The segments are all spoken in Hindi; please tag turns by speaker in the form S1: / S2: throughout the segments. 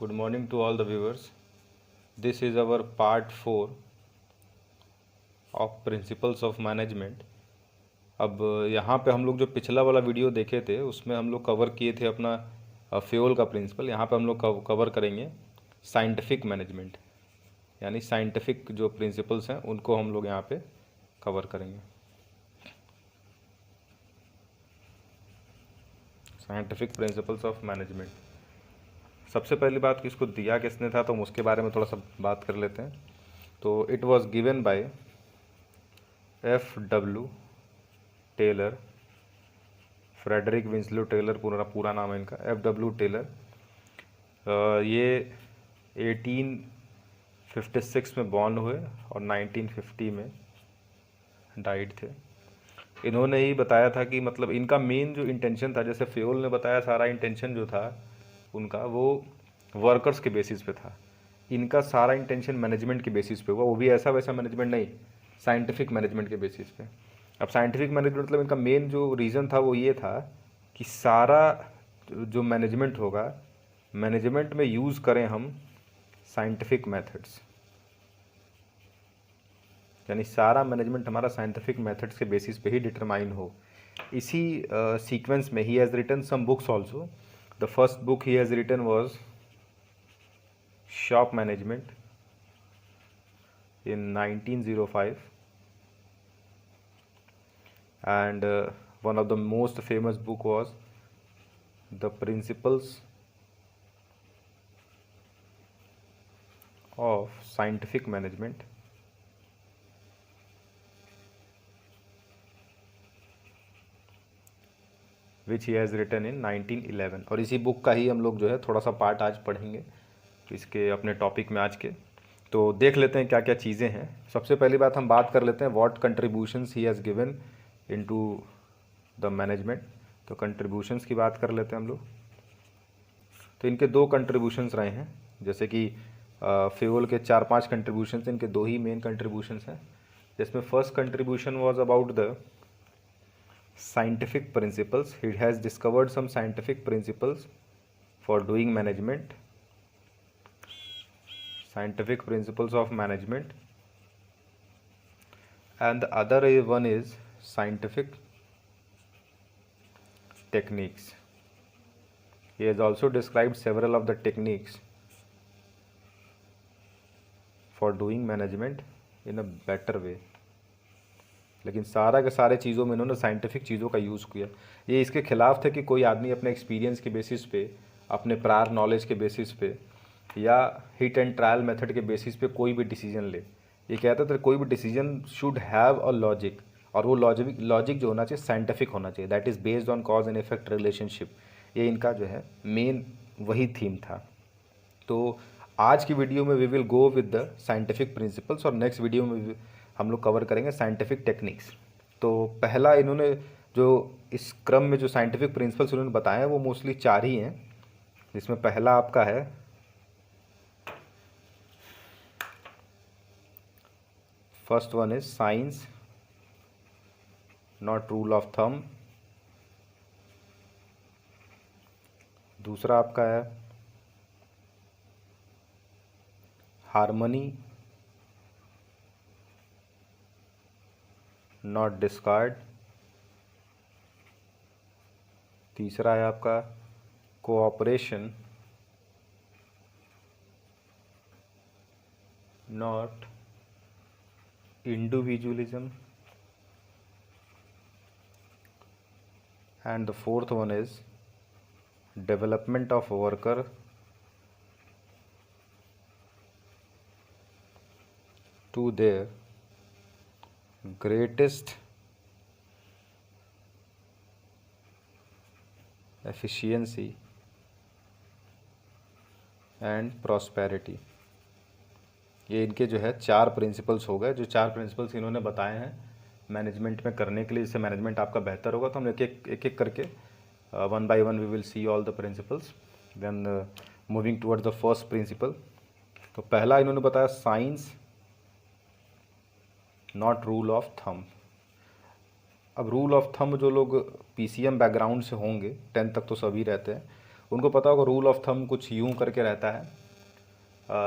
S1: Good morning to all the viewers. This is our part 4 of Principles of Management. अब यहाँ पे हम लोग जो पिछला वाला वीडियो देखे थे उसमें हम लोग कवर किए थे अपना फ्यूल का प्रिंसिपल। यहाँ पे हम लोग कवर करेंगे साइंटिफिक मैनेजमेंट, यानी साइंटिफिक जो प्रिंसिपल्स हैं उनको हम लोग यहाँ पे कवर करेंगे। Scientific principles of management. सबसे पहली बात कि इसको दिया किसने था तो हम उसके बारे में थोड़ा सा बात कर लेते हैं। तो it was given by F.W. Taylor, Frederick Winslow Taylor पूरा नाम है इनका, F.W. टेलर। ये 1856 में बॉर्न हुए और 1950 में डाइड थे। इन्होंने ही बताया था कि मतलब इनका मेन जो इंटेंशन था, जैसे फ्यूल ने बताया सारा इंटेंशन जो था उनका वो वर्कर्स के बेसिस पे था, इनका सारा इंटेंशन मैनेजमेंट के बेसिस पे हुआ, वो भी ऐसा वैसा मैनेजमेंट नहीं, साइंटिफिक मैनेजमेंट के बेसिस पे। अब साइंटिफिक मैनेजमेंट मतलब इनका मेन जो रीज़न था वो ये था कि सारा जो मैनेजमेंट होगा, मैनेजमेंट में यूज़ करें हम साइंटिफिक मेथड्स, यानी सारा मैनेजमेंट हमारा साइंटिफिक मेथड्स के बेसिस पे ही डिटरमाइन हो। इसी सीक्वेंस में he has written some books also. The first book he has written was shop management in 1905, and one of the most famous book was The Principles of Scientific Management, which he has written in 1911। और इसी बुक का ही हम लोग जो है थोड़ा सा पार्ट आज पढ़ेंगे इसके अपने टॉपिक में आज के। तो देख लेते हैं क्या क्या चीज़ें हैं। सबसे पहली बात हम बात कर लेते हैं what contributions he has given into the management. तो कंट्रीब्यूशंस की बात कर लेते हैं हम लोग। तो इनके दो कंट्रीब्यूशंस रहे हैं, जैसे कि फ्यूल के 4-5 कंट्रीब्यूशंस, इनके दो ही मेन कंट्रीब्यूशंस हैं, जिसमें first contribution was about the scientific principles. He has discovered some scientific principles for doing management, scientific principles of management, and the other one is scientific techniques. He has also described several of the techniques for doing management in a better way। लेकिन सारा के सारे चीज़ों में इन्होंने साइंटिफिक चीज़ों का यूज़ किया। ये इसके खिलाफ थे कि कोई आदमी अपने एक्सपीरियंस के बेसिस पे, अपने प्रायर नॉलेज के बेसिस पे या हिट एंड ट्रायल मेथड के बेसिस पे कोई भी डिसीजन ले। ये कहते थे कोई भी decision should have a logic, और वो लॉजिक जो होना चाहिए साइंटिफिक होना चाहिए, that is based on cause and effect relationship. ये इनका जो है मेन वही थीम था। तो आज की वीडियो में we will go with the scientific principles, और नेक्स्ट वीडियो में हम लोग कवर करेंगे साइंटिफिक टेक्निक्स। तो पहला इन्होंने जो इस क्रम में जो साइंटिफिक प्रिंसिपल्स उन्होंने बताए हैं वो मोस्टली 4 ही हैं, जिसमें पहला आपका है first one is science not rule of thumb. दूसरा आपका है हार्मनी नॉट डिस्कार्ड। तीसरा है आपका cooperation not individualism, and the fourth one is development of worker to their greatest efficiency and prosperity। ये इनके जो है 4 प्रिंसिपल्स हो गए, जो 4 प्रिंसिपल्स इन्होंने बताए हैं मैनेजमेंट में करने के लिए, जिससे मैनेजमेंट आपका बेहतर होगा। तो हम एक एक करके one by one we will see all the principles, then moving towards the first principle. तो पहला इन्होंने बताया science not rule of thumb. अब रूल ऑफ थंब जो लोग PCM बैकग्राउंड से होंगे, 10th तक तो सभी रहते हैं, उनको पता होगा रूल ऑफ थंब कुछ यूं करके रहता है,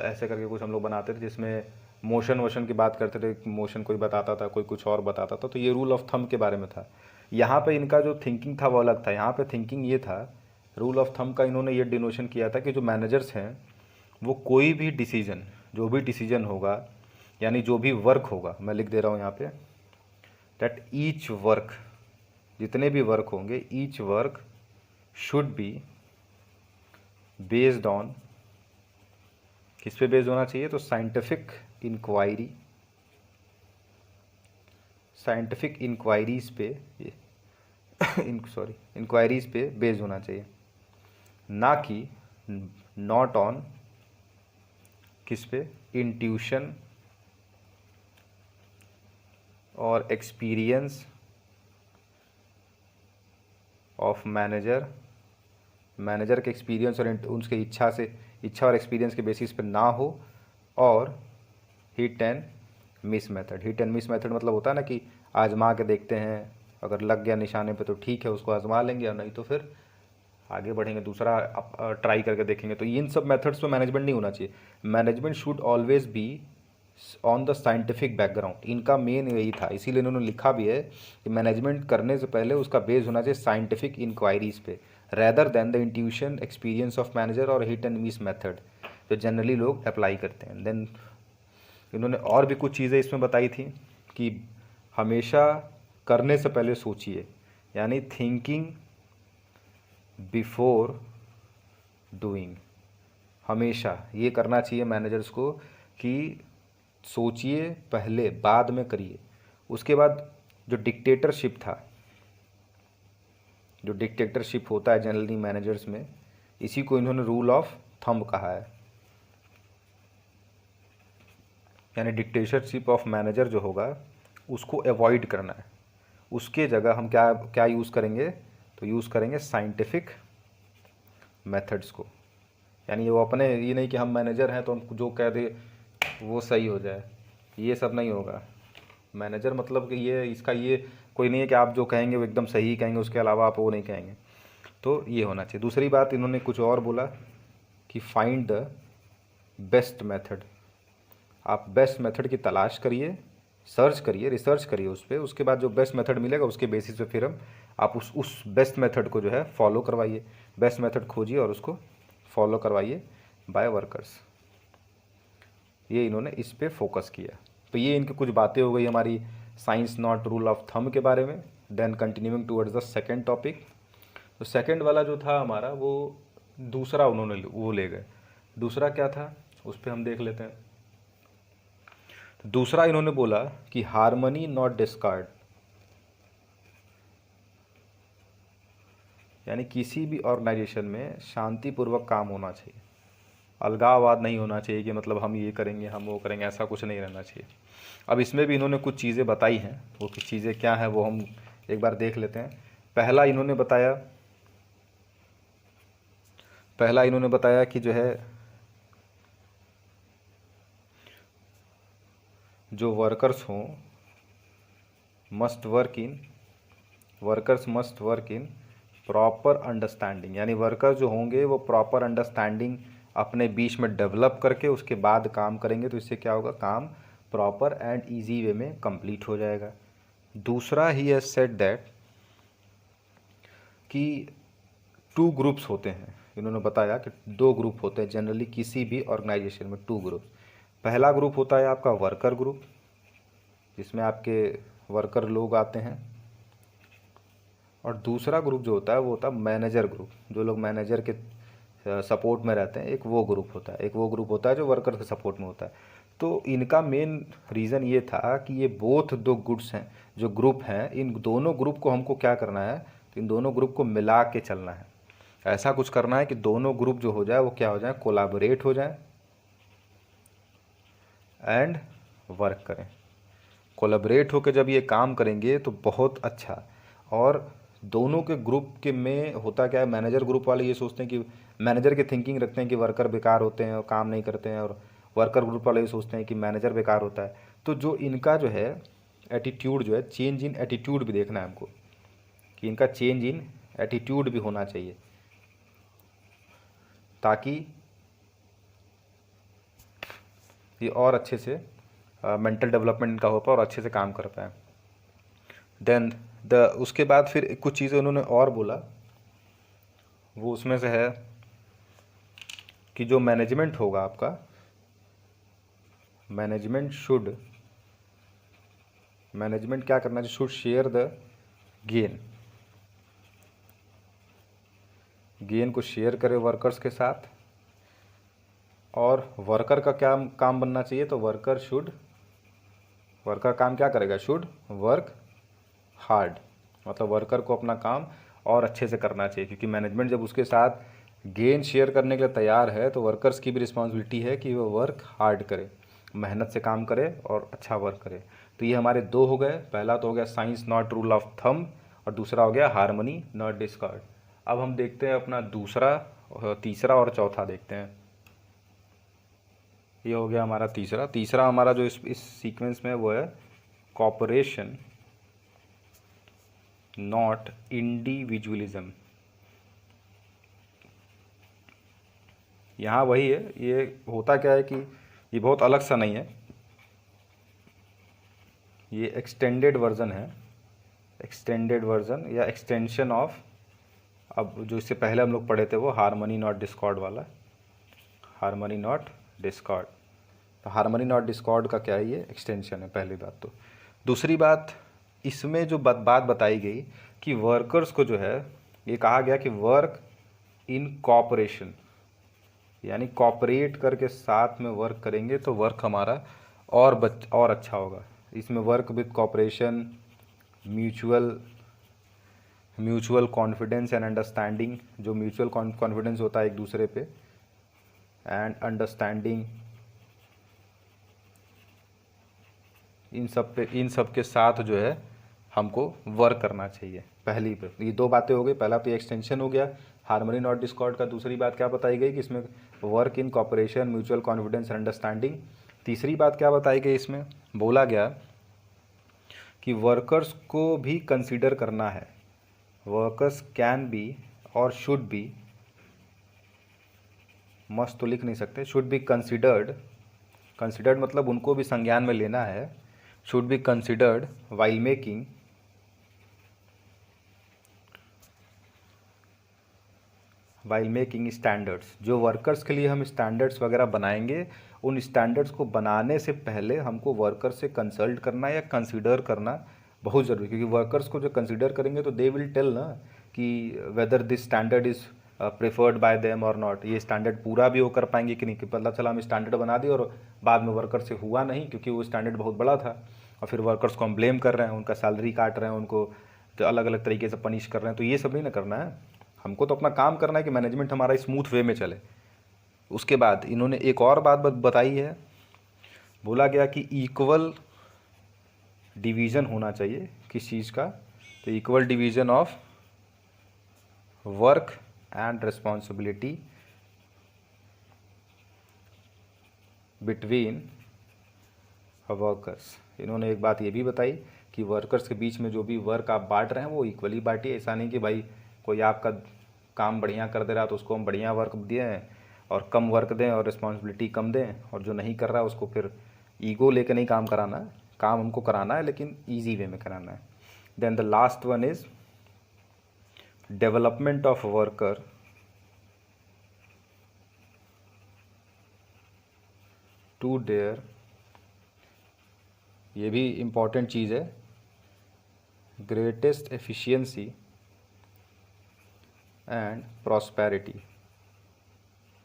S1: ऐसे करके कुछ हम लोग बनाते थे, जिसमें मोशन वोशन की बात करते थे, मोशन कोई बताता था, कोई कुछ और बताता था, तो ये रूल ऑफ थंब के बारे में था। यहाँ पे इनका जो थिंकिंग था वो अलग था। यहाँ पे थिंकिंग ये था, रूल ऑफ थंब का इन्होंने ये डिनोशन किया था कि जो मैनेजर्स हैं वो कोई भी डिसीजन, जो भी डिसीजन होगा, यानी जो भी वर्क होगा, मैं लिख दे रहा हूँ यहाँ पे, दैट ईच वर्क, जितने भी वर्क होंगे, each work should be based on, किस पे बेस्ड होना चाहिए, तो साइंटिफिक इंक्वायरी, साइंटिफिक इंक्वायरीज पे इंक्वायरीज पे बेस्ड होना चाहिए, ना कि नॉट ऑन, किस पे, इंट्यूशन और एक्सपीरियंस ऑफ मैनेजर, मैनेजर के एक्सपीरियंस और उसके इच्छा और एक्सपीरियंस के बेसिस पे ना हो, और hit and miss method. Hit and miss method मतलब होता है ना कि आजमा के देखते हैं, अगर लग गया निशाने पे तो ठीक है, उसको आजमा लेंगे, और नहीं तो फिर आगे बढ़ेंगे, दूसरा ट्राई करके देखेंगे। तो इन सब मेथड्स पे मैनेजमेंट नहीं होना चाहिए। Management should always be on the scientific background. इनका मेन यही था, इसीलिए इन्होंने लिखा भी है कि मैनेजमेंट करने से पहले उसका बेस होना चाहिए साइंटिफिक इंक्वायरीज पे, rather than the intuition experience of manager और हिट एंड मिस मेथड जो जनरली लोग अप्लाई करते हैं। देन इन्होंने और भी कुछ चीज़ें इसमें बताई थी कि हमेशा करने से पहले सोचिए, यानी थिंकिंग बिफोर डूइंग। हमेशा ये करना चाहिए मैनेजर्स को कि सोचिए पहले, बाद में करिए। उसके बाद जो डिक्टेटरशिप था, जो डिक्टेटरशिप होता है जनरली मैनेजर्स में, इसी को इन्होंने रूल ऑफ थंब कहा है। यानी डिक्टेटरशिप ऑफ मैनेजर जो होगा उसको अवॉइड करना है। उसके जगह हम क्या क्या यूज़ करेंगे, तो यूज़ करेंगे साइंटिफिक मेथड्स को। यानी वो अपने, ये नहीं कि हम मैनेजर हैं तो हम जो कह दे वो सही हो जाए, ये सब नहीं होगा। मैनेजर मतलब कि ये, इसका ये कोई नहीं है कि आप जो कहेंगे वो एकदम सही कहेंगे, उसके अलावा आप वो नहीं कहेंगे। तो ये होना चाहिए। दूसरी बात इन्होंने कुछ और बोला कि फाइंड द बेस्ट मेथड। आप बेस्ट मेथड की तलाश करिए, सर्च करिए, रिसर्च करिए उस पर, उसके बाद जो बेस्ट मेथड मिलेगा उसके बेसिस पे फिर आप उस बेस्ट मेथड को जो है फॉलो करवाइए। बेस्ट मेथड खोजिए और उसको फॉलो करवाइए बाय वर्कर्स। ये इन्होंने इस पे फोकस किया। तो ये इनकी कुछ बातें हो गई हमारी science not rule of thumb के बारे में। Then continuing towards the second topic. तो सेकेंड वाला जो था हमारा, वो दूसरा उन्होंने वो ले गए। दूसरा क्या था उस पर हम देख लेते हैं। तो दूसरा इन्होंने बोला कि हार्मनी नॉट डिस्कार्ड, यानी किसी भी ऑर्गेनाइजेशन में शांतिपूर्वक काम होना चाहिए, अलगाववाद नहीं होना चाहिए कि मतलब हम ये करेंगे हम वो करेंगे, ऐसा कुछ नहीं रहना चाहिए। अब इसमें भी इन्होंने कुछ चीज़ें बताई हैं, वो कुछ चीज़ें क्या हैं वो हम एक बार देख लेते हैं। पहला इन्होंने बताया कि जो है, जो वर्कर्स हों workers must work in proper understanding. यानी वर्कर जो होंगे वो प्रॉपर अंडरस्टैंडिंग अपने बीच में डेवलप करके उसके बाद काम करेंगे, तो इससे क्या होगा, काम प्रॉपर एंड इजी वे में कंप्लीट हो जाएगा। दूसरा, ही हैज सेड दैट कि 2 ग्रुप्स होते हैं। इन्होंने बताया कि 2 ग्रुप होते हैं जनरली किसी भी ऑर्गेनाइजेशन में, 2 ग्रुप। पहला ग्रुप होता है आपका वर्कर ग्रुप, जिसमें आपके वर्कर लोग आते हैं, और दूसरा ग्रुप जो होता है वो होता है मैनेजर ग्रुप, जो लोग मैनेजर के सपोर्ट में रहते हैं। एक वो ग्रुप होता है जो वर्कर के सपोर्ट में होता है। तो इनका मेन रीज़न ये था कि ये बोथ 2 गुड्स हैं, जो ग्रुप हैं, इन दोनों ग्रुप को हमको क्या करना है, तो इन दोनों ग्रुप को मिला के चलना है। ऐसा कुछ करना है कि दोनों ग्रुप जो हो जाए वो क्या हो जाए, कोलैबोरेट हो जाए एंड वर्क करें। कोलैबोरेट होकर जब ये काम करेंगे तो बहुत अच्छा। और दोनों के ग्रुप के में होता क्या है, मैनेजर ग्रुप वाले ये सोचते हैं कि मैनेजर की थिंकिंग रखते हैं कि वर्कर बेकार होते हैं और काम नहीं करते हैं, और वर्कर ग्रुप वाले ये सोचते हैं कि मैनेजर बेकार होता है। तो जो इनका जो है एटीट्यूड जो है, चेंज इन एटीट्यूड भी देखना है हमको, कि इनका चेंज इन एटीट्यूड भी होना चाहिए। ताकि ये और अच्छे से मेंटल डेवलपमेंट इनका हो पाए और अच्छे से काम कर पाए। देन उसके बाद फिर कुछ चीज़ें उन्होंने और बोला, वो उसमें से है कि जो मैनेजमेंट होगा आपका, मैनेजमेंट क्या करना चाहिए, शुड शेयर द गेन को शेयर करे वर्कर्स के साथ। और वर्कर का क्या काम बनना चाहिए, तो वर्कर काम क्या करेगा, शुड वर्क हार्ड, मतलब वर्कर को अपना काम और अच्छे से करना चाहिए, क्योंकि मैनेजमेंट जब उसके साथ गेन शेयर करने के लिए तैयार है तो वर्कर्स की भी रिस्पॉन्सिबिलिटी है कि वो वर्क हार्ड करे, मेहनत से काम करे और अच्छा वर्क करे। तो ये हमारे दो हो गए, पहला तो हो गया science not rule of thumb, और दूसरा हो गया हार्मनी नॉट डिस्कॉर्ड। अब हम देखते हैं अपना दूसरा, तीसरा और चौथा देखते हैं। ये हो गया हमारा तीसरा हमारा जो इस सीक्वेंस में वो है कॉपरेशन नॉट इंडिविजुअलिज्म। यहाँ वही है, ये होता क्या है कि ये बहुत अलग सा नहीं है, ये एक्सटेंडेड वर्जन है, एक्सटेंडेड वर्जन या एक्सटेंशन ऑफ, अब जो इससे पहले हम लोग पढ़े थे वो हार्मनी नॉट डिस्कॉर्ड वाला, हार्मनी नॉट डिस्कॉर्ड। तो हार्मनी नॉट डिस्कॉर्ड का क्या है, ये एक्सटेंशन है, पहली बात। तो दूसरी बात, इसमें जो बात बताई गई कि वर्कर्स को जो है, ये कहा गया कि वर्क इन कॉपरेशन, यानी कॉपरेट करके साथ में वर्क करेंगे तो वर्क हमारा और अच्छा होगा। इसमें work with cooperation, mutual confidence and understanding, जो म्यूचुअल कॉन्फिडेंस होता है एक दूसरे पे, एंड अंडरस्टैंडिंग, इन सब के साथ जो है हमको वर्क करना चाहिए। पहली पे ये दो बातें हो गई, पहला तो ये एक्सटेंशन हो गया हार्मनी नॉट डिस्कॉर्ड का। दूसरी बात क्या बताई गई कि इसमें work in cooperation, mutual confidence, understanding. तीसरी बात क्या बताई गई, इसमें बोला गया कि वर्कर्स को भी कंसीडर करना है, वर्कर्स कैन बी और शुड बी, मस्ट तो लिख नहीं सकते, शुड बी कंसिडर्ड, कंसिडर्ड मतलब उनको भी संज्ञान में लेना है, should be considered while making standards. जो वर्कर्स के लिए हम स्टैंडर्ड्स वगैरह बनाएंगे, उन स्टैंडर्ड्स को बनाने से पहले हमको वर्कर्स से कंसल्ट करना या कंसिडर करना बहुत ज़रूरी, क्योंकि वर्कर्स को जो कंसिडर करेंगे तो दे विल टेल ना कि whether this standard is preferred bye them और नॉट, ये स्टैंडर्ड पूरा भी वो कर पाएंगे कि नहीं, कि पता चला हम स्टैंडर्ड बना दिए और बाद में वर्कर से हुआ नहीं क्योंकि वो स्टैंडर्ड बहुत बड़ा था, और फिर वर्कर्स को हम ब्लेम कर रहे हैं, उनका सैलरी काट रहे हैं, उनको तो अलग अलग तरीके से पनिश कर रहे हैं। तो ये सब नहीं ना करना है, हमको तो अपना काम करना है कि मैनेजमेंट हमारा स्मूथ वे में चले। उसके बाद इन्होंने एक और बात बताई है, बोला गया कि इक्वल डिवीज़न होना चाहिए किस चीज़ का, तो equal division of work and responsibility between workers. इन्होंने एक बात ये भी बताई कि वर्कर्स के बीच में जो भी वर्क आप बांट रहे हैं वो इक्वली बांटिए। ऐसा नहीं कि भाई कोई आपका काम बढ़िया कर दे रहा तो उसको हम बढ़िया वर्क दें और कम वर्क दें और रिस्पॉन्सिबिलिटी कम दें, और जो नहीं कर रहा उसको फिर ईगो लेकर नहीं काम कराना है, काम हमको कराना है लेकिन ईजी वे में कराना है। Then the last one is development of worker to their, ये भी इम्पॉर्टेंट चीज़ है, ग्रेटेस्ट एफिशिएंसी एंड प्रॉस्पेरिटी,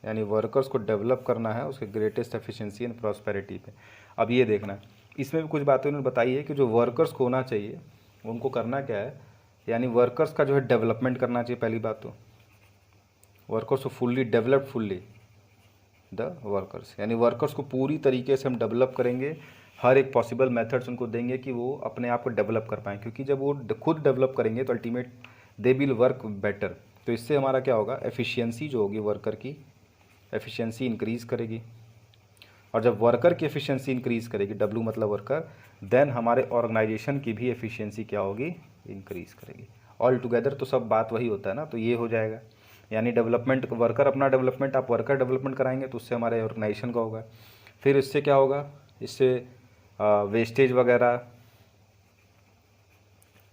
S1: यानी वर्कर्स को डेवलप करना है उसके ग्रेटेस्ट एफिशिएंसी एंड प्रॉस्पेरिटी पे। अब ये देखना, इसमें भी कुछ बातें उन्होंने बताई है कि जो वर्कर्स को होना चाहिए उनको करना क्या है, यानी वर्कर्स का जो है डेवलपमेंट करना चाहिए। पहली बात तो वर्कर्स को फुल्ली डेवलप द वर्कर्स, यानी वर्कर्स को पूरी तरीके से हम डेवलप करेंगे, हर एक पॉसिबल मेथड्स उनको देंगे कि वो अपने आप को डेवलप कर पाएँ, क्योंकि जब वो खुद डेवलप करेंगे तो ultimate they will work better. तो इससे हमारा क्या होगा, एफिशिएंसी जो होगी वर्कर की एफिशिएंसी इंक्रीज़ करेगी, और जब वर्कर की एफिशिएंसी इंक्रीज़ करेगी, डब्ल्यू मतलब वर्कर, देन हमारे ऑर्गेनाइजेशन की भी एफिशिएंसी क्या होगी, इंक्रीज़ करेगी। ऑल टुगेदर तो सब बात वही होता है ना, तो ये हो जाएगा। यानी डेवलपमेंट, वर्कर अपना डेवलपमेंट, आप वर्कर डेवलपमेंट कराएंगे तो उससे हमारे ऑर्गेनाइजेशन का होगा। फिर इससे क्या होगा, इससे वेस्टेज वगैरह,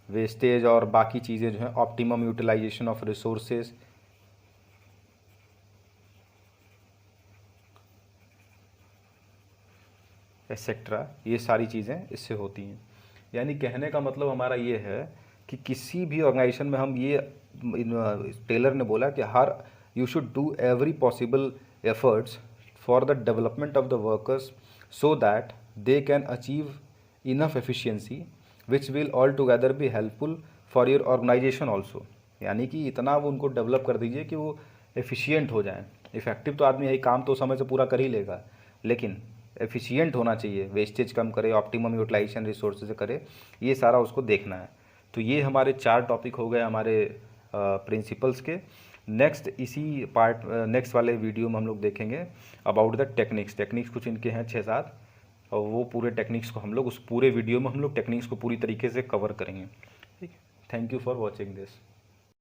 S1: वेस्टेज और बाकी चीज़ें जो हैं, optimum utilisation of resources, etcetera, ये सारी चीज़ें इससे होती हैं। यानी कहने का मतलब हमारा ये है कि किसी भी ऑर्गेनाइजेशन में हम ये, टेलर ने बोला कि हर you should do every possible efforts for the development of the workers so that they can achieve enough efficiency which will all together be helpful for your organisation also. यानी कि इतना वो उनको डेवलप कर दीजिए कि वो एफिशिएंट हो जाएं। इफेक्टिव तो आदमी यही काम तो समय से पूरा कर ही लेगा, लेकिन एफिशिएंट होना चाहिए, वेस्टेज कम करे, ऑप्टिमम यूटिलाइजेशन रिसोर्सेज करे, ये सारा उसको देखना है। तो ये हमारे 4 टॉपिक हो गए हमारे प्रिंसिपल्स के। नेक्स्ट इसी पार्ट, नेक्स्ट वाले वीडियो में हम लोग देखेंगे अबाउट द टेक्निक्स। टेक्निक्स कुछ इनके हैं 6-7, और वो पूरे टेक्निक्स को हम लोग, उस पूरे वीडियो में हम लोग टेक्निक्स को पूरी तरीके से कवर करेंगे। ठीक है, thank you for watching this.